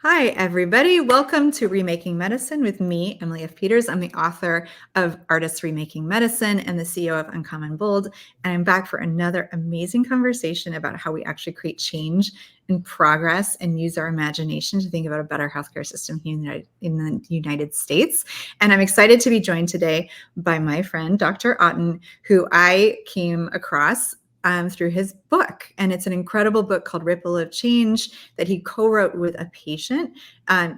Hi, everybody. Welcome to Remaking Medicine with me, Emily F. Peters. I'm the author of Artists Remaking Medicine and the CEO of Uncommon Bold. And I'm back for another amazing conversation about how we actually create change and progress and use our imagination to think about a better healthcare system here in the United States. And I'm excited to be joined today by my friend, Dr. Otten, who I came across through his book. And it's an incredible book called Ripple of Change that he co-wrote with a patient,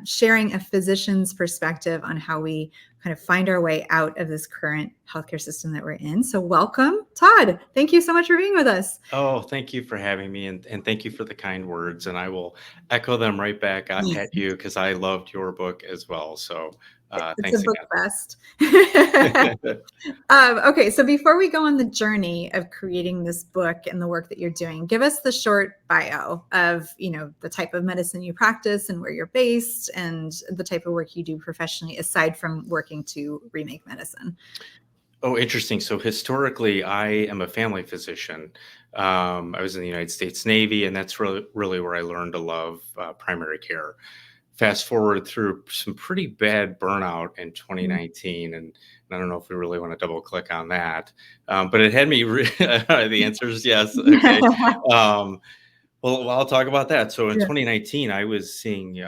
sharing a physician's perspective on how we kind of find our way out of this current healthcare system that we're in. So welcome, Todd. Thank you so much for being with us. Oh, thank you for having me, and thank you for the kind words. And I will echo them right back at you because I loved your book as well. So It's a thanks book again. fest. Okay, so before we go on the journey of creating this book and the work that you're doing, give us the short bio of, the type of medicine you practice and where you're based and the type of work you do professionally, aside from working to remake medicine. Oh, interesting. So historically, I am a family physician. I was in the United States Navy, and that's really where I learned to love primary care. Fast forward through some pretty bad burnout in 2019, and I don't know if we really want to double click on that, but it had me. The answer is yes. Okay. Um, well, I'll talk about that. So in Yeah. 2019, I was seeing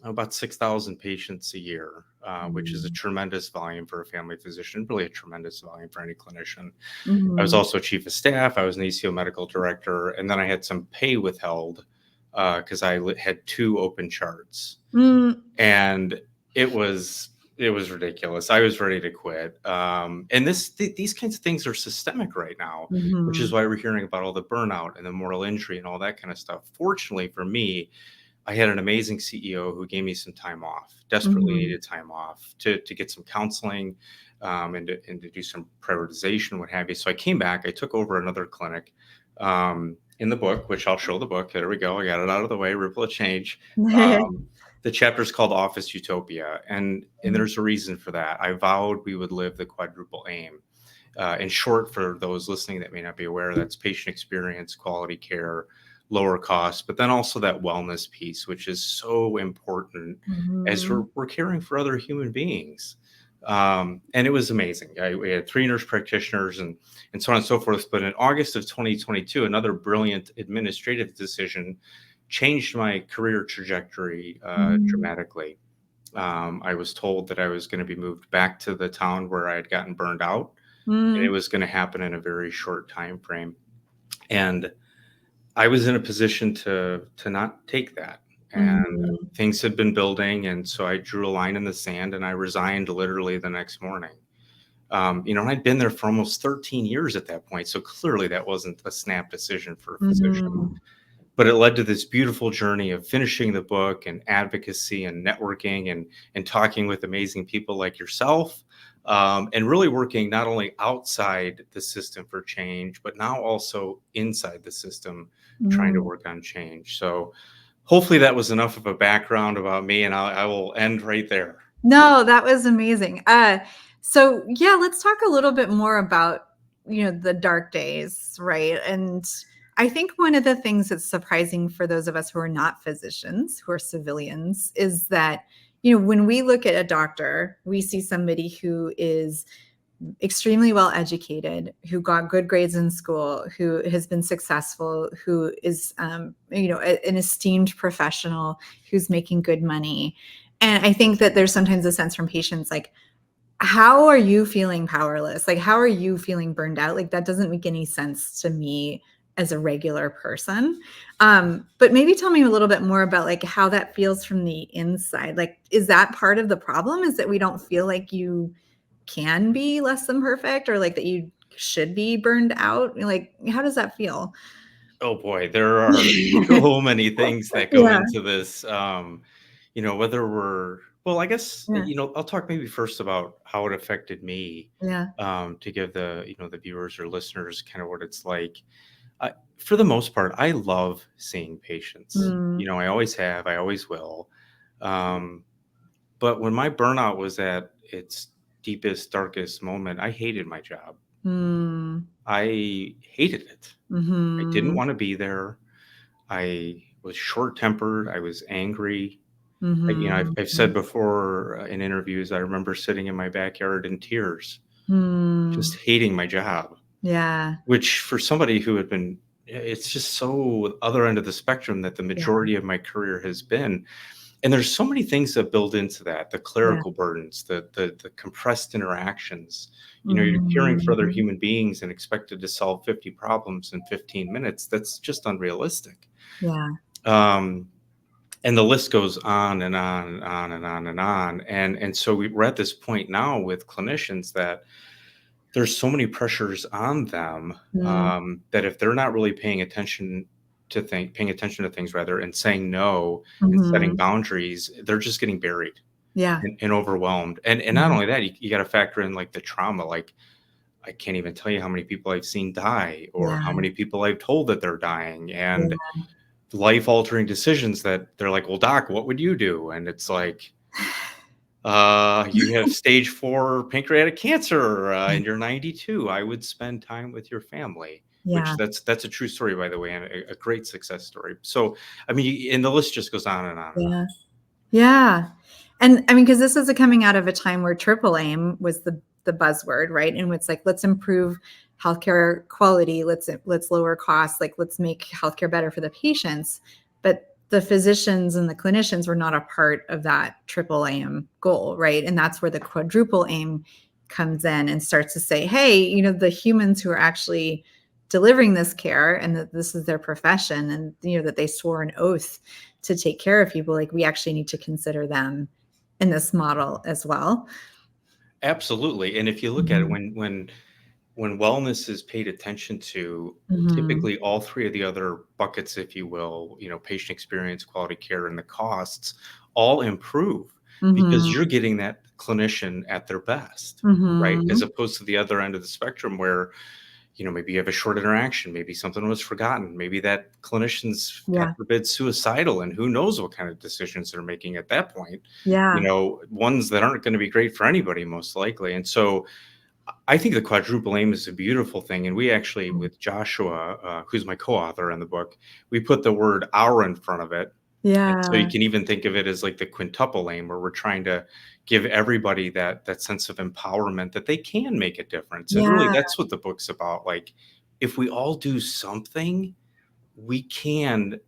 about 6,000 patients a year, which is a Mm. tremendous volume for a family physician, really a tremendous volume for any clinician. I was Mhm. also chief of staff. I was an ACO medical director, and then I had some pay withheld because had two open charts, Mm. and it was it was ridiculous. I was ready to quit. And these kinds of things are systemic right now, which is Mhm. why we're hearing about all the burnout and the moral injury and all that kind of stuff. Fortunately for me, I had an amazing CEO who gave me some time off, desperately Mhm. needed time off to get some counseling and to do some prioritization, what have you. So I came back, I took over another clinic in the book, which I'll show the book. There we go. I got it out of the way, Ripple of Change. Um, the chapter is called Office Utopia, and there's a reason for that. I vowed we would live the quadruple aim. In short, for those listening that may not be aware, that's patient experience, quality care, lower cost, but then also that wellness piece, which is so important as Mhm. we're caring for other human beings. And it was amazing. We had 3 nurse practitioners and so on and so forth. But in August of 2022, another brilliant administrative decision changed my career trajectory Mhm. dramatically. I was told that I was going to be moved back to the town where I had gotten burned out, and it Mhm. was going to happen in a very short time frame. And I was in a position to not take that. And Mhm. things had been building, and so I drew a line in the sand and I resigned literally the next morning. And I'd been there for almost 13 years at that point, so clearly that wasn't a snap decision for a physician. Mhm. But it led to this beautiful journey of finishing the book and advocacy and networking and talking with amazing people like yourself, and really working not only outside the system for change, but now also inside the system, trying to Mhm. work on change. So hopefully that was enough of a background about me, and I will end right there. No, that was amazing. So yeah, let's talk a little bit more about, the dark days, right? And I think one of the things that's surprising for those of us who are not physicians, who are civilians, is that, when we look at a doctor, we see somebody who is extremely well educated, who got good grades in school, who has been successful, who is, an esteemed professional, who's making good money. And I think that there's sometimes a sense from patients like, how are you feeling powerless? Like, how are you feeling burned out? Like, that doesn't make any sense to me as a regular person. But maybe tell me a little bit more about like how that feels from the inside. Like, is that part of the problem? Is that we don't feel like you can be less than perfect, or like that you should be burned out? Like, how does that feel? Oh boy, there are so many things that go Yeah, into this. Whether well, I guess, yeah, I'll talk maybe first about how it affected me, yeah. to give the viewers or listeners kind of what it's like. For the most part, I love seeing patients. Mm, I always have, I always will. Um, but when my burnout was at its deepest, darkest moment, I hated my job. mm, I hated it. I didn't mhm, want to be there. I was short-tempered. I was angry. Mhm. I've said before in interviews, I remember sitting in my backyard in tears, just Mm. hating my job, Yeah. which for somebody who had been, it's just so other end of the spectrum that the Yeah. majority of my career has been. And there's so many things that build into that, the Yeah. clerical burdens, the compressed interactions. You're caring for other Mhm. human beings and expected to solve 50 problems in 15 minutes. That's just unrealistic. Yeah. Um, and the list goes on and on and on and on and on. And so we're at this point now with clinicians that there's so many pressures on them, Mm. that if they're not really paying attention to things rather, and saying no and setting Mhm. boundaries, they're just getting buried Yeah. and overwhelmed. And not Mhm. only that, you got to factor in like the trauma. Like I can't even tell you how many people I've seen die, or how Yeah. many people I've told that they're dying, and Yeah. life altering decisions that they're like, well, doc, what would you do? And it's like, you have stage 4 pancreatic cancer, and you're 92. I would spend time with your family, which Yeah. that's a true story, by the way, and a great success story. So, I mean, and the list just goes on and on and on. Yeah. Yeah. And I mean, because this is a coming out of a time where triple aim was the buzzword, right? And it's like, let's improve healthcare quality, let's lower costs, like let's make healthcare better for the patients. But the physicians and the clinicians were not a part of that triple aim goal, right? And that's where the quadruple aim comes in and starts to say, hey, the humans who are actually delivering this care and that this is their profession and that they swore an oath to take care of people, like we actually need to consider them in this model as well. Absolutely. And if you look at it, Mhm. when wellness is paid attention to, Mhm. typically all three of the other buckets, if you will, patient experience, quality care, and the costs all improve because Mhm. you're getting that clinician at their best, right? As Mhm. opposed to the other end of the spectrum where, maybe you have a short interaction, maybe something was forgotten, maybe that clinician's, God Yeah. forbid, suicidal, and who knows what kind of decisions they're making at that point, Yeah. ones that aren't going to be great for anybody, most likely. And so I think the quadruple aim is a beautiful thing. And we actually, with Joshua, who's my co-author in the book, we put the word "our" in front of it. And so you Yeah. can even think of it as like the quintuple aim, where we're trying to give everybody that sense of empowerment that they can make a difference. And really, Yeah. that's what the book's about. Like, if we all do something, we can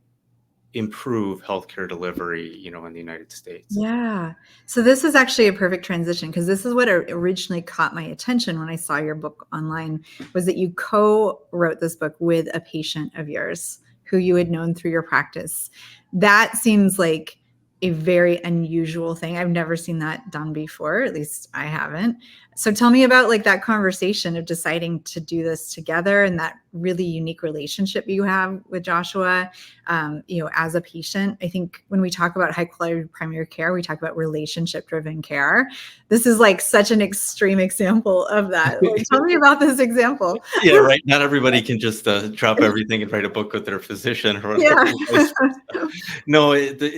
improve healthcare delivery, in the United States. Yeah. So this is actually a perfect transition because this is what originally caught my attention when I saw your book online, was that you co-wrote this book with a patient of yours who you had known through your practice. That seems like a very unusual thing. I've never seen that done before, at least I haven't. So tell me about like that conversation of deciding to do this together and that really unique relationship you have with Joshua, as a patient. I think when we talk about high quality primary care, we talk about relationship driven care. This is like such an extreme example of that. Like, tell me about this example. Yeah, right. Not everybody can just drop everything and write a book with their physician or whatever. Yeah. Vice versa. No,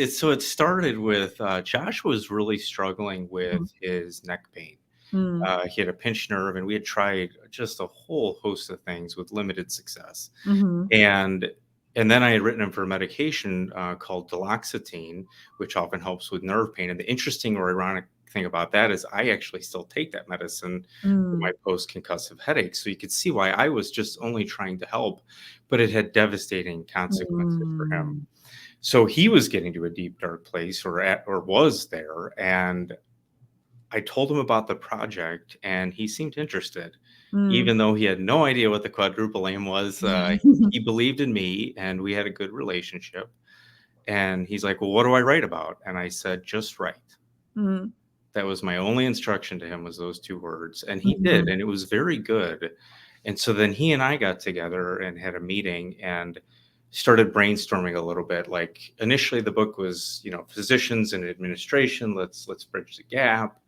so it started with Josh was really struggling with his neck pain. Mm, He had a pinched nerve, and we had tried just a whole host of things with limited success. mhm, And and then I had written him for a medication called duloxetine, which often helps with nerve pain. And the interesting or ironic thing about that is I actually still take that medicine for my mm, post-concussive headaches. So you could see why I was just only trying to help, but it had devastating consequences for him. mm, So he was getting to a deep, dark place, or was there. And I told him about the project, and he seemed interested, mm. even though he had no idea what the quadruple aim was. He believed in me, and we had a good relationship. And he's like, "Well, what do I write about?" And I said, "Just write." Mm, That was my only instruction to him, was those two words, and he did, mhm, and it was very good. And so then he and I got together and had a meeting and started brainstorming a little bit. Like initially, the book was, physicians and administration. Let's bridge the gap.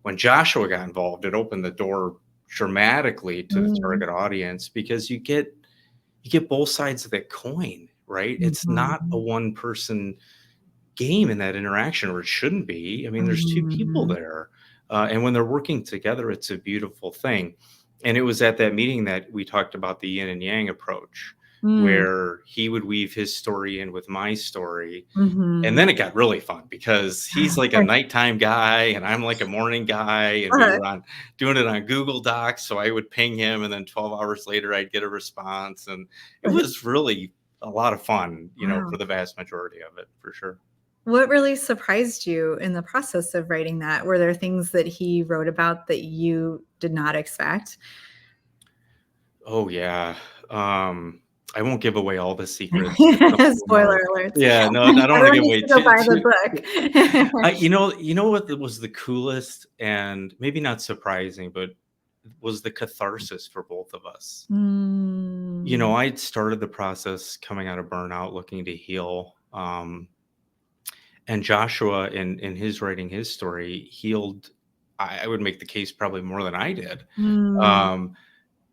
When Joshua got involved, it opened the door dramatically to the mm, target audience because you get both sides of that coin, right? It's not a mhm, one person game in that interaction, or it shouldn't be. I mean, there's two people mhm, there, and when they're working together, it's a beautiful thing. And it was at that meeting that we talked about the yin and yang approach, Mm. where he would weave his story in with my story. And Mhm. then it got really fun because he's like a nighttime guy and I'm like a morning guy, and we Uh-huh. were on doing it on Google Docs. So I would ping him, and then 12 hours later I'd get a response. And it was really a lot of fun, Wow. for the vast majority of it, for sure. What really surprised you in the process of writing that? Were there things that he wrote about that you did not expect? Oh yeah. I won't give away all the secrets, but some of them Spoiler are. alerts. Yeah, no, I don't want to Everyone give needs away to go buy the too. book. You know what was the coolest and maybe not surprising, but was the catharsis for both of us. Mm. I'd started the process coming out of burnout, looking to heal. And Joshua, in his writing his story, healed. I would make the case probably more than I did. Mm. Um,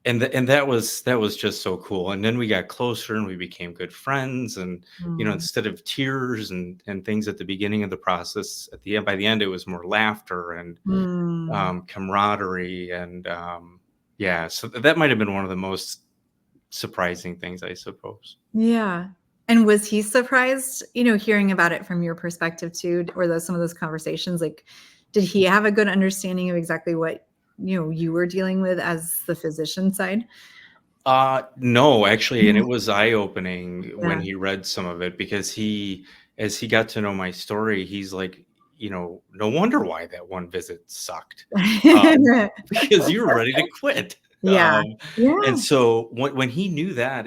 and that was just so cool. And then we got closer and we became good friends. And Mm. instead of tears and things at the beginning of the process, at the end, by the end, it was more laughter and Mm. camaraderie. And yeah, so that might have been one of the most surprising things, I suppose. Yeah. And was he surprised, hearing about it from your perspective too? Were those some of those conversations? Like, did he have a good understanding of exactly what, you were dealing with as the physician side? No, actually, and Yeah. it was eye-opening when Yeah. he read some of it because as he got to know my story, he's like, no wonder why that one visit sucked, because you were ready to quit. Yeah. And Yeah. so when he knew that,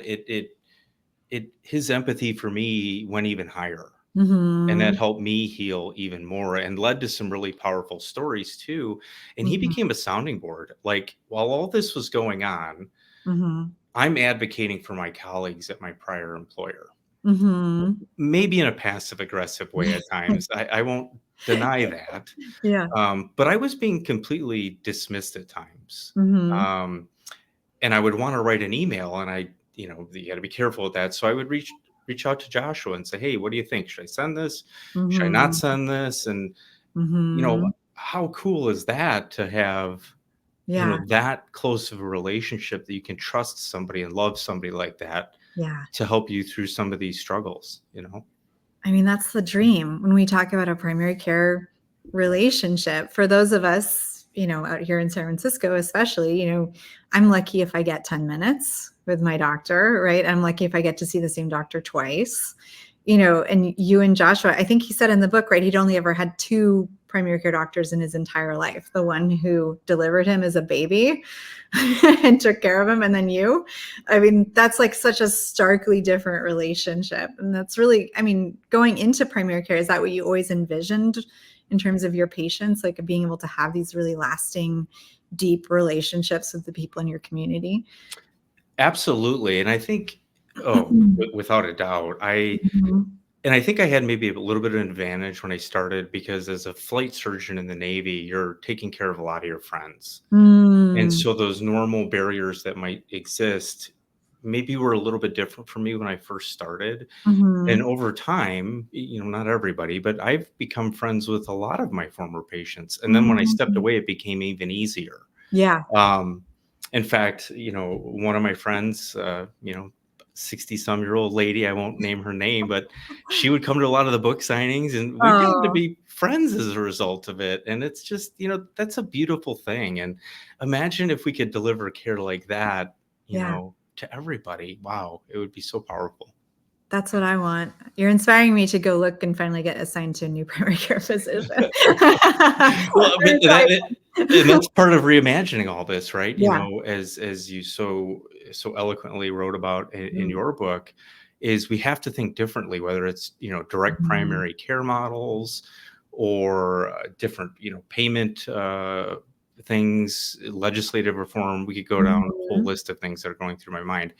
his empathy for me went even higher, and that Mhm. helped me heal even more and led to some really powerful stories too. And he Mhm. became a sounding board. Like while all this was going on, Mhm. I'm advocating for my colleagues at my prior employer, Mhm. maybe in a passive aggressive way at times. I won't deny that. Yeah. But I was being completely dismissed at times. Mhm. Um, and I would want to write an email, and you got to be careful with that. So I would reach out to Joshua and say, hey, what do you think? Should I send this? Should I not Mhm. send this? And Mhm. how cool is that to have Yeah. that close of a relationship that you can trust somebody and love somebody like that Yeah. to help you through some of these struggles. I mean, that's the dream when we talk about a primary care relationship. For those of us, out here in San Francisco, especially, I'm lucky if I get 10 minutes with my doctor, right? I'm lucky if I get to see the same doctor twice, and you and Joshua, I think he said in the book, right? He'd only ever had two primary care doctors in his entire life. The one who delivered him as a baby and took care of him, and then you. I mean, that's like such a starkly different relationship. And that's really, I mean, going into primary care, is that what you always envisioned in terms of your patients, like being able to have these really lasting, deep relationships with the people in your community? Absolutely. And I think, without a doubt, Mhm. and I think I had maybe a little bit of an advantage when I started because as a flight surgeon in the Navy, you're taking care of a lot of your friends. And Mm. so those normal barriers that might exist maybe were a little bit different for me when I first started. And Mhm. over time, not everybody, but I've become friends with a lot of my former patients. And then when I stepped Mhm. away, it became even easier. Yeah. Um, in fact, one of my friends, 60 some year old lady, I won't name her name, but she would come to a lot of the book signings and we've gotten to Oh, be friends as a result of it. And it's just, that's a beautiful thing. And imagine if we could deliver care like that, yeah. to everybody. Wow, it would be so powerful. That's what I want. You're inspiring me to go look and finally get assigned to a new primary care physician. Well, but I'm and excited. that's part of reimagining all this, right? Yeah. As you so eloquently wrote about in Mm. your book, is we have to think differently, whether it's direct Mhm. primary care models or different payment things, legislative reform. We could go down a whole Mhm. list of things that are going through my mind.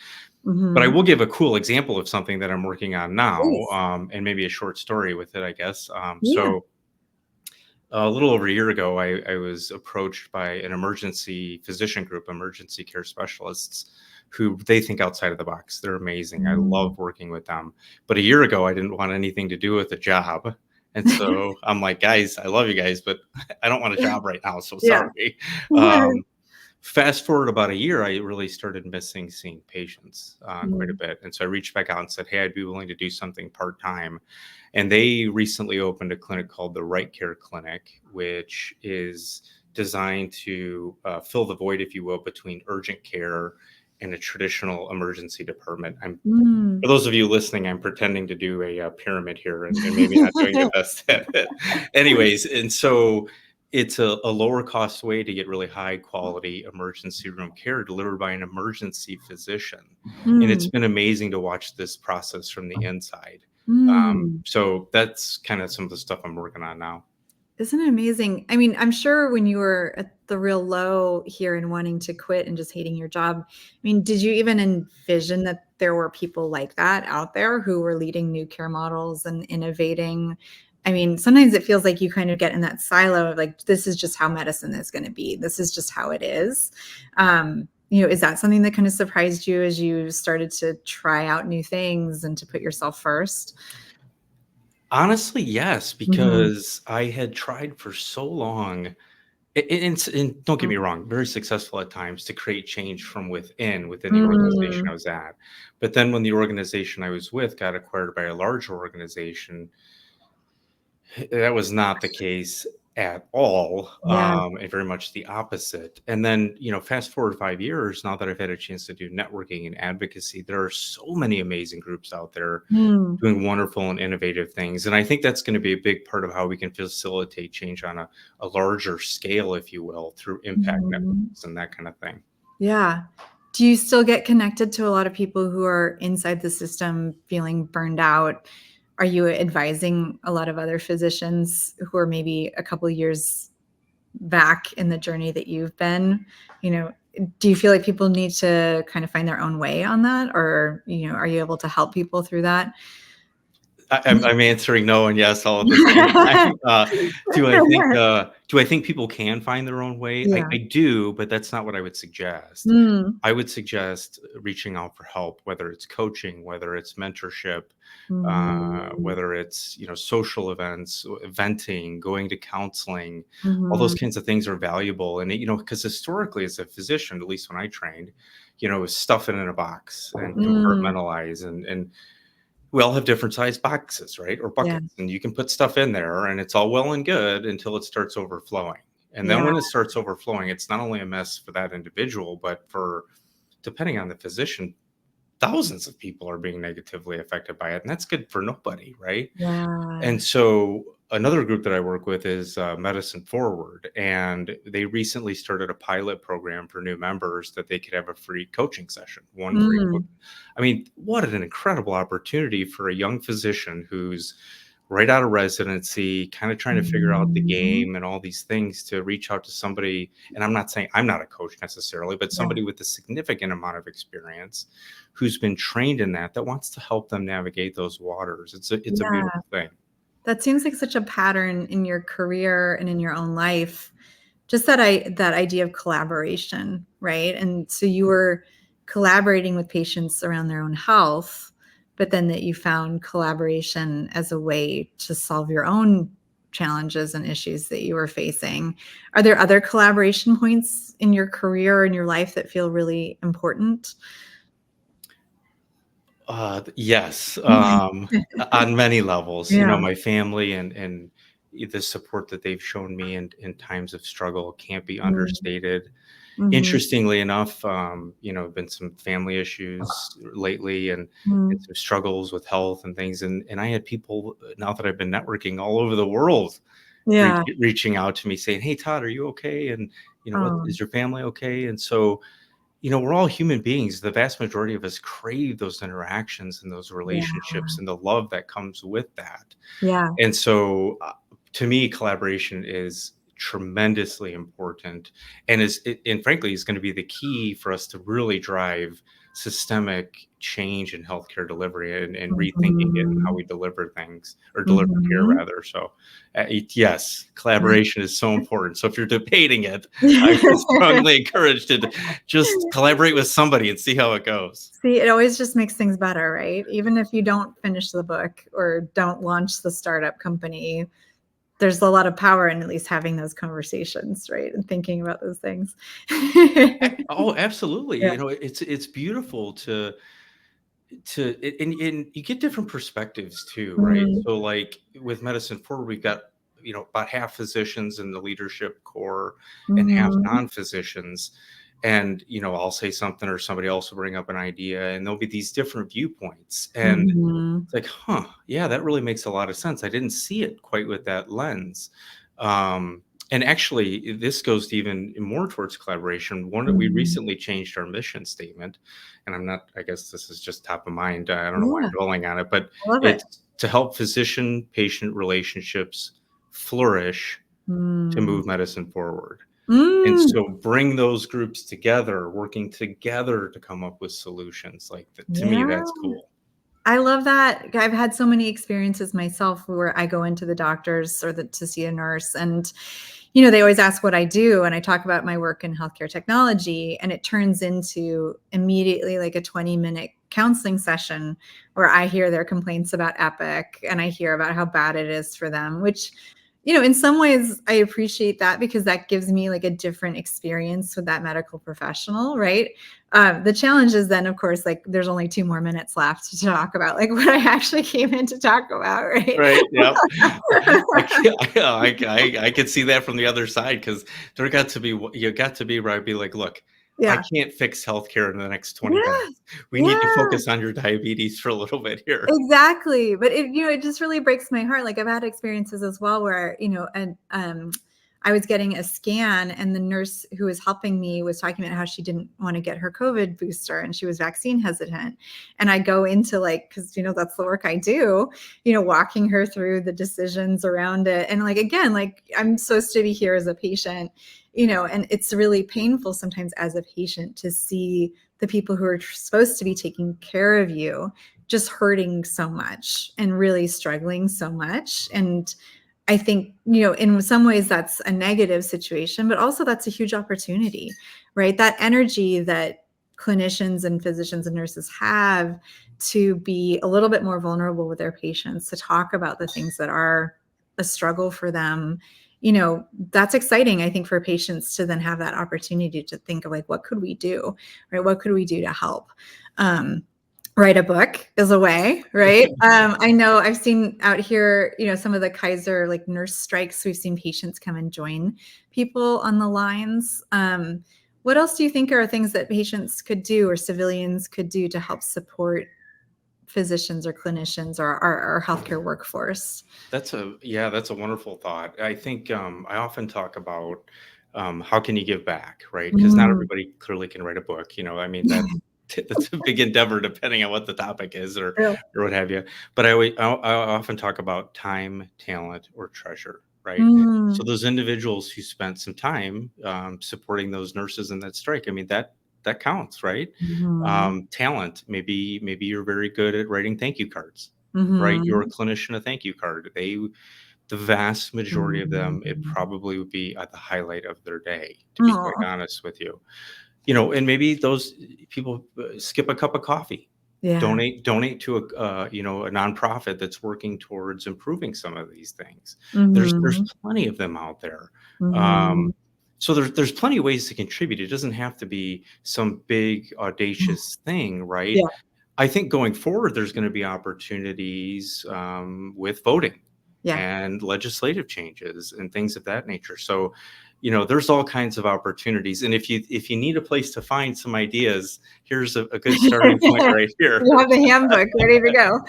But I Mhm. will give a cool example of something that I'm working on now, Please. and maybe a short story with it, I guess. Yeah. So a little over a year ago, I was approached by an emergency physician group, emergency care specialists, who they think outside of the box. They're amazing. I Mm. love working with them. But a year ago, I didn't want anything to do with a job. And so I'm like, guys, I love you guys, but I don't want a job right now. So Yeah. sorry. Um, Fast forward about a year, I really started missing seeing patients quite a Mm. bit. And so I reached back out and said, hey, I'd be willing to do something part time. And they recently opened a clinic called the Right Care Clinic, which is designed to fill the void, if you will, between urgent care and a traditional emergency department. For Mm. those of you listening, I'm pretending to do a pyramid here and maybe not doing the best at it. Anyways, and so it's a lower cost way to get really high quality emergency room care delivered by an emergency physician. And it's Mm. been amazing to watch this process from the inside. Mm. So that's kind of some of the stuff I'm working on now. Isn't it amazing? I mean, I'm sure when you were at the real low here and wanting to quit and just hating your job, I mean, did you even envision that there were people like that out there who were leading new care models and innovating? I mean, sometimes it feels like you kind of get in that silo of like, this is just how medicine is going to be. This is just how it is. Is that something that kind of surprised you as you started to try out new things and to put yourself first? Honestly, yes, Mhm. because I had tried for so long. And don't get me wrong, very successful at times to create change from within the organization I Mm. was at. But then when the organization I was with got acquired by a larger organization, that was not the case at all, Yeah. and very much the opposite. And then, fast forward 5 years, now that I've had a chance to do networking and advocacy, there are so many amazing groups out there Mm. doing wonderful and innovative things. And I think that's going to be a big part of how we can facilitate change on a larger scale, if you will, through impact Mhm. networks and that kind of thing. Yeah. Do you still get connected to a lot of people who are inside the system feeling burned out? Are you advising a lot of other physicians who are maybe a couple years back in the journey that you've been? You know, do you feel like people need to kind of find their own way on that? Or, are you able to help people through that? I'm answering no and yes all at the same time. Do I think people can find their own way? I, Yeah. I do, but that's not what I would suggest. Mm. I would suggest reaching out for help, whether it's coaching, whether it's mentorship, Mhm. whether it's social events, venting, going to counseling. All those Mhm. kinds of things are valuable, and because historically, as a physician, at least when I trained, it was stuff it in a box and Mm. compartmentalize and we all have different sized boxes, right? Or Yeah. buckets, and you can put stuff in there and it's all well and good until it starts overflowing. And then Yeah. when it starts overflowing, it's not only a mess for that individual, but for, depending on the physician, thousands of people are being negatively affected by it. And that's good for nobody, right? Yeah. And so another group that I work with is Medicine Forward, and they recently started a pilot program for new members that they could have a free coaching session, one free. Mm. I mean, what an incredible opportunity for a young physician who's right out of residency, kind of trying to figure out the Mhm. game and all these things to reach out to somebody. And I'm not saying I'm not a coach necessarily, but Yeah. somebody with a significant amount of experience who's been trained in that wants to help them navigate those waters. It's a Yeah. beautiful thing. That seems like such a pattern in your career and in your own life. Just that idea of collaboration, right? And so you were collaborating with patients around their own health, but then that you found collaboration as a way to solve your own challenges and issues that you were facing. Are there other collaboration points in your career or in your life that feel really important? Yes, on many levels. Yeah. My family and the support that they've shown me in times of struggle can't be Mm. understated. Mhm. Interestingly enough, been some family issues lately and Mm. some struggles with health and things. And I had people, now that I've been networking all over the world, Yeah. reaching out to me saying, "Hey, Todd, are you okay? And what Oh, is your family okay?" And so, we're all human beings. The vast majority of us crave those interactions and those yeah. relationships and the love that comes with that. Yeah. And so, to me, collaboration is tremendously important, and frankly is going to be the key for us to really drive systemic change in healthcare delivery and rethinking it and how Mhm. we deliver things or deliver care Mhm. rather. So, yes, collaboration is so important. So if you're debating it, I would strongly encourage to just collaborate with somebody and see how it goes. See, it always just makes things better, right? Even if you don't finish the book or don't launch the startup company, there's a lot of power in at least having those conversations, right? And thinking about those things. Oh, absolutely. Yeah. It's beautiful and you get different perspectives too, right? Mm, So like with Medicine Forward, we've got, about half physicians in the leadership core and half mhm, non-physicians. And, I'll say something or somebody else will bring up an idea and there'll be these different viewpoints. And mhm, it's like, huh, yeah, that really makes a lot of sense. I didn't see it quite with that lens. Um, and actually, this goes to even more towards collaboration. One that we mhm. recently changed our mission statement, and I guess this is just top of mind. I don't know why Yeah, I'm dwelling on it, but I love it. it's to help physician patient relationships flourish to Mm. move medicine forward. And Mm, so bring those groups together, working together to come up with solutions. Like, to me, yeah. that's cool. I love that. I've had so many experiences myself where I go into the doctors or to see a nurse, and they always ask what I do, and I talk about my work in healthcare technology, and it turns into immediately like a 20-minute counseling session where I hear their complaints about Epic and I hear about how bad it is for them, which in some ways I appreciate that because that gives me like a different experience with that medical professional, right? The challenge is then, of course, like there's only 2 more minutes left to talk about like what I actually came in to talk about, right? Right, yep. I can I could see that from the other side because there got to be you got to be where I'd be like, "Look, I Yeah. can't fix healthcare in the next 20 Yeah. minutes. We need to Yeah. focus on your diabetes for a little bit here." Exactly, but it just really breaks my heart, like, I've had experiences as well where, and, I was getting a scan and the nurse who was helping me was talking about how she didn't wanna get her COVID booster and she was vaccine hesitant, and I go into, like, 'cause, that's the work I do, walking her through the decisions around it, and, like, again, like, I'm supposed to be here as a patient, and it's really painful sometimes as a patient to see the people who are supposed to be taking care of you just hurting so much and really struggling so much. And I think, in some ways that's a negative situation, but also that's a huge opportunity, right? That energy that clinicians and physicians and nurses have to be a little bit more vulnerable with their patients, to talk about the things that are a struggle for them. That's exciting, I think, for patients to then have that opportunity to think of like, what could we do, right? What could we do to help? Um, Write a book is a way, right? I know I've seen out here, some of the Kaiser like nurse strikes. We've seen patients come and join people on the lines. What else do you think are things that patients could do or civilians could do to help support physicians or clinicians or our healthcare workforce? That's a wonderful thought. I think, I often talk about, how can you give back, right? Because not Mm. everybody clearly can write a book, I mean, that's that's a big endeavor depending on what the topic is True. or what have you. But I often talk about time, talent, or treasure, right? So Mm. those individuals who spent some time, supporting those nurses in that strike, I mean, that counts, right? Mhm. Talent, maybe you're very good at writing thank you cards. Write your Mhm. clinician a thank you card. The vast majority of them, it Mhm. probably would be at the highlight of their day, to be quite Aw. honest with you. And maybe those people skip a cup of coffee, Yeah. donate to a nonprofit that's working towards improving some of these things. There's Mhm. plenty of them out there. Um, Mhm. so there's plenty of ways to contribute. It doesn't have to be some big audacious thing, right? Yeah. I think going forward, there's going to be opportunities, with voting Yeah. and legislative changes and things of that nature. So, there's all kinds of opportunities. And if you need a place to find some ideas, here's a good starting point right here. You have the handbook ready to go.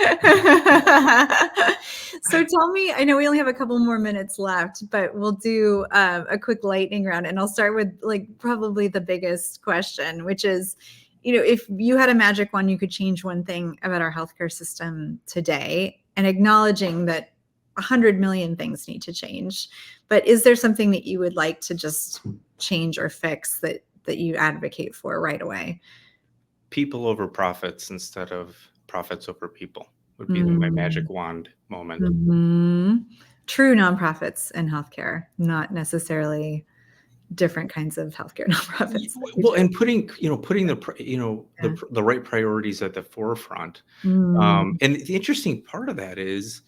So tell me, I know we only have a couple more minutes left, but we'll do a quick lightning round, and I'll start with like probably the biggest question, which is, if you had a magic wand, you could change one thing about our healthcare system today, and acknowledging that 100 million things need to change. But is there something that you would like to just change or fix that you advocate for right away? People over profits instead of profits over people would be my Mm. magic wand moment. Mhm. True nonprofits in healthcare, not necessarily different kinds of healthcare nonprofits that we Well, do. and putting Yeah. the right priorities at the forefront. Mm. And the interesting part of that is,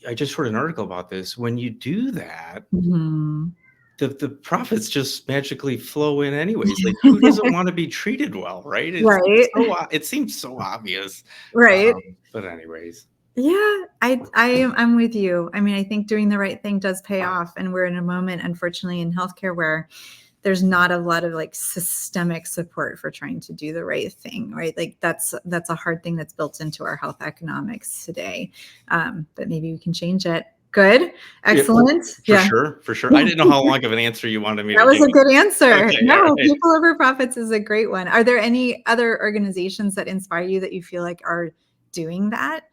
I just wrote an article about this. When you do that, Mhm. the profits just magically flow in anyways. Like, who doesn't want to be treated well, right? Right, It seems so obvious. right. But anyways, Yeah, I'm with you. I mean, I think doing the right thing does pay off, and we're in a moment, unfortunately, in healthcare where there's not a lot of like systemic support for trying to do the right thing, right? Like that's a hard thing that's built into our health economics today. But maybe we can change it. Good, yeah, oh, excellent. for Yeah. sure, for sure. I didn't know how long of an answer you wanted me That to was give a you. good answer. Okay, all No, right. People Over Profits is a great one. Are there any other organizations that inspire you that you feel like are doing that?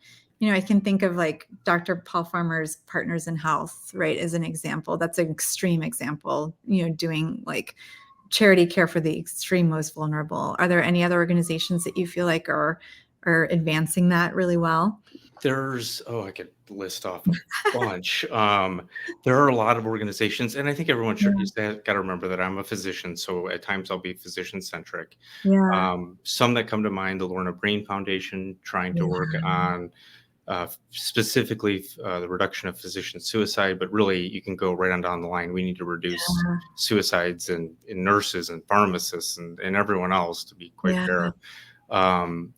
I can think of like Dr. Paul Farmer's Partners in Health, right, as an example. That's an extreme example, doing like charity care for the extreme most vulnerable. Are there any other organizations that you feel like are advancing that really well? I could list off a bunch. There are a lot of organizations, and I think everyone should Yeah. just got to remember that I'm a physician, so at times I'll be physician centric. Yeah. Some that come to mind: the Lorna Brain Foundation, trying to work Yeah. on specifically the reduction of physician suicide, but really you can go right on down the line. We need to reduce suicides in nurses and pharmacists and everyone else, to be quite Yeah. fair.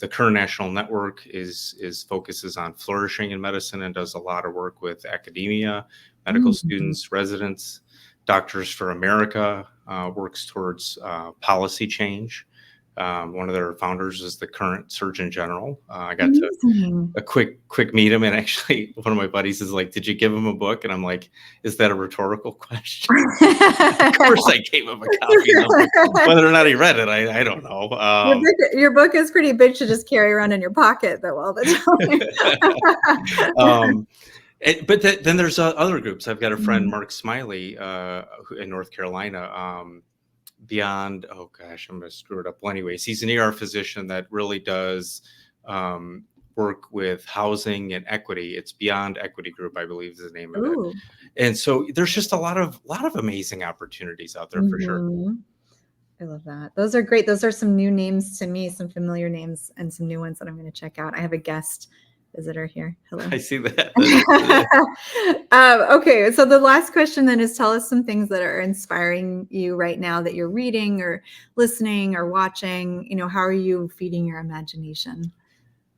The current national network is focuses on flourishing in medicine and does a lot of work with academia, medical Mhm. students, residents. Doctors for America works towards policy change. One of their founders is the current Surgeon General. I got to Amazing. a quick meet him, and actually one of my buddies is like, "Did you give him a book?" And I'm like, "Is that a rhetorical question?" Of course, I gave him a copy of the book. Whether or not he read it, I don't know. Your book is pretty big to just carry around in your pocket, though, all the time. um, but then there's other groups. I've got a friend, Mhm. Mark Smiley, in North Carolina. Beyond, oh gosh, I'm going to screw it up. Well, anyways, he's an ER physician that really does work with housing and equity. It's Beyond Equity Group, I believe, is the name of it. Ooh. And so there's just a lot of amazing opportunities out there for sure. Mhm. I love that. Those are great. Those are some new names to me, some familiar names, and some new ones that I'm going to check out. I have a guest visitor here. Hello. I see that. Okay, so the last question then is, tell us some things that are inspiring you right now that you're reading or listening or watching. How are you feeding your imagination?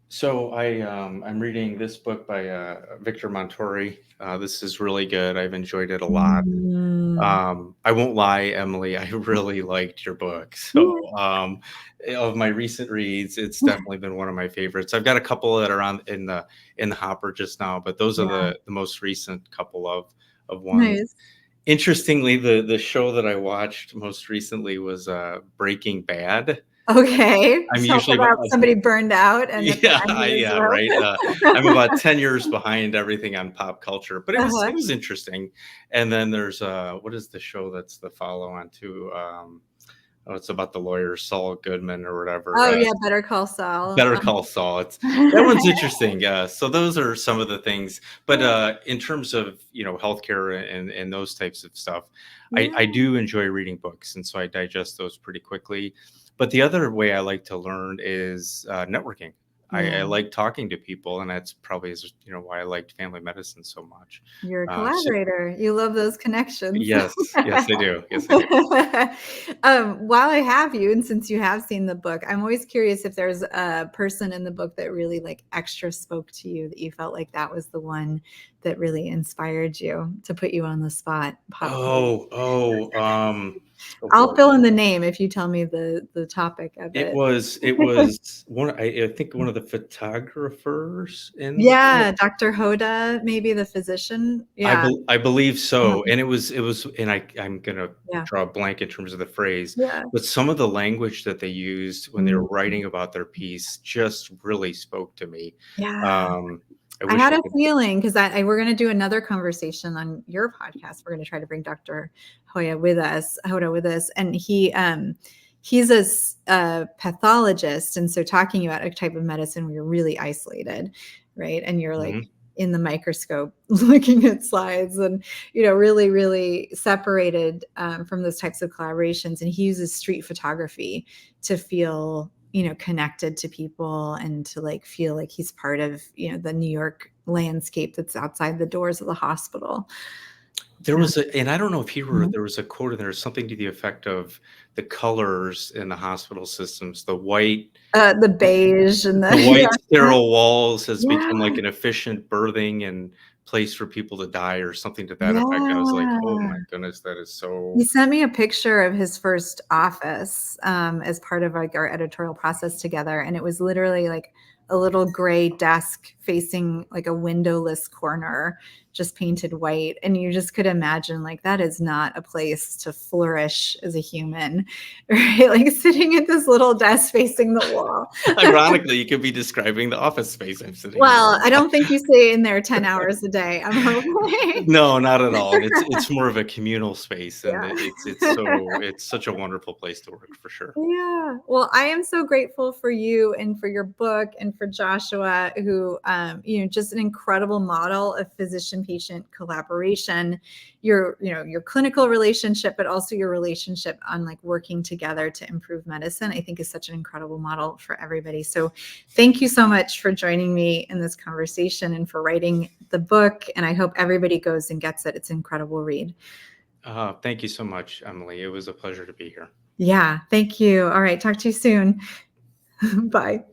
So I'm reading this book by Victor Montori. This is really good. I've enjoyed it a lot. Mm. I won't lie, Emily, I really liked your book. So, Yeah. of my recent reads, it's definitely been one of my favorites. I've got a couple that are on in the hopper just now, but those are Yeah. the most recent couple of ones. Nice. Interestingly, the show that I watched most recently was Breaking Bad. Okay. I'm Talk usually about somebody burned out and at the yeah, end of his yeah, right. I'm rope. about 10 years behind everything on pop culture, but Uh-huh. it was interesting. And then there's what is the show that's the follow on to it's about the lawyer Saul Goodman or whatever. Oh, yeah, Better Call Saul. Better Call Saul. It's That one's interesting. So those are some of the things. But in terms of healthcare and those types of stuff, Yeah. I do enjoy reading books, and so I digest those pretty quickly. But the other way I like to learn is networking. I Yeah. like talking to people, and that's probably why I liked family medicine so much. You're a So collaborator. You love those connections. yes, I do. Yes, I do. While I have you, and since you have seen the book, I'm always curious if there's a person in the book that really like extra spoke to you, that you felt like that was the one that really inspired you, to put you on the spot. Pop quiz. Oh I'll boy. fill in the name if you tell me the topic of It it. was one. I think one of the photographers in the book. Yeah, Dr. Hoda, maybe the physician. Yeah. I believe so, Mhm. and and I'm gonna Yeah. draw a blank in terms of the phrase, Yeah. but some of the language that they used when they Mm. were writing about their piece just really spoke to me. Yeah. Um, I I wish had I a could. feeling, because we're going to do another conversation on your podcast. We're going to try to bring Dr. Hoda with us, and he's a pathologist, and so talking about a type of medicine where you're really isolated, right? And you're like Mhm. in the microscope looking at slides, and really, really separated from those types of collaborations. And he uses street photography to feel connected to people, and to like feel like he's part of the New York landscape that's outside the doors of the hospital. There was and I don't know if you were, Mhm. there was a quote in there, something to the effect of the colors in the hospital systems, the white, The beige and the white yeah. sterile walls has become Yeah. like an efficient birthing and place for people to die or something to that effect. I was like, oh Yeah. my goodness, that is He so. sent me a picture of his first office, as part of, like, our editorial process together, and it was literally, like, a little gray desk facing, like, a windowless corner, just painted white, and you just could imagine, like, that is not a place to flourish as a human, right? Like, sitting at this little desk facing the wall. Ironically, you could be describing the office space I'm sitting in Well, right I now. don't think you stay in there 10 hours a day, I'm hoping. No, not at all. It's more of a communal space, and Yeah. it's such a wonderful place to work for sure. Yeah. Well, I am so grateful for you and for your book and for Joshua, who, just an incredible model of physician-patient collaboration, your clinical relationship, but also your relationship on like working together to improve medicine, I think is such an incredible model for everybody. So thank you so much for joining me in this conversation and for writing the book. And I hope everybody goes and gets it. It's an incredible read. Thank you so much, Emily. It was a pleasure to be here. Yeah. Thank you. All right. Talk to you soon. Bye.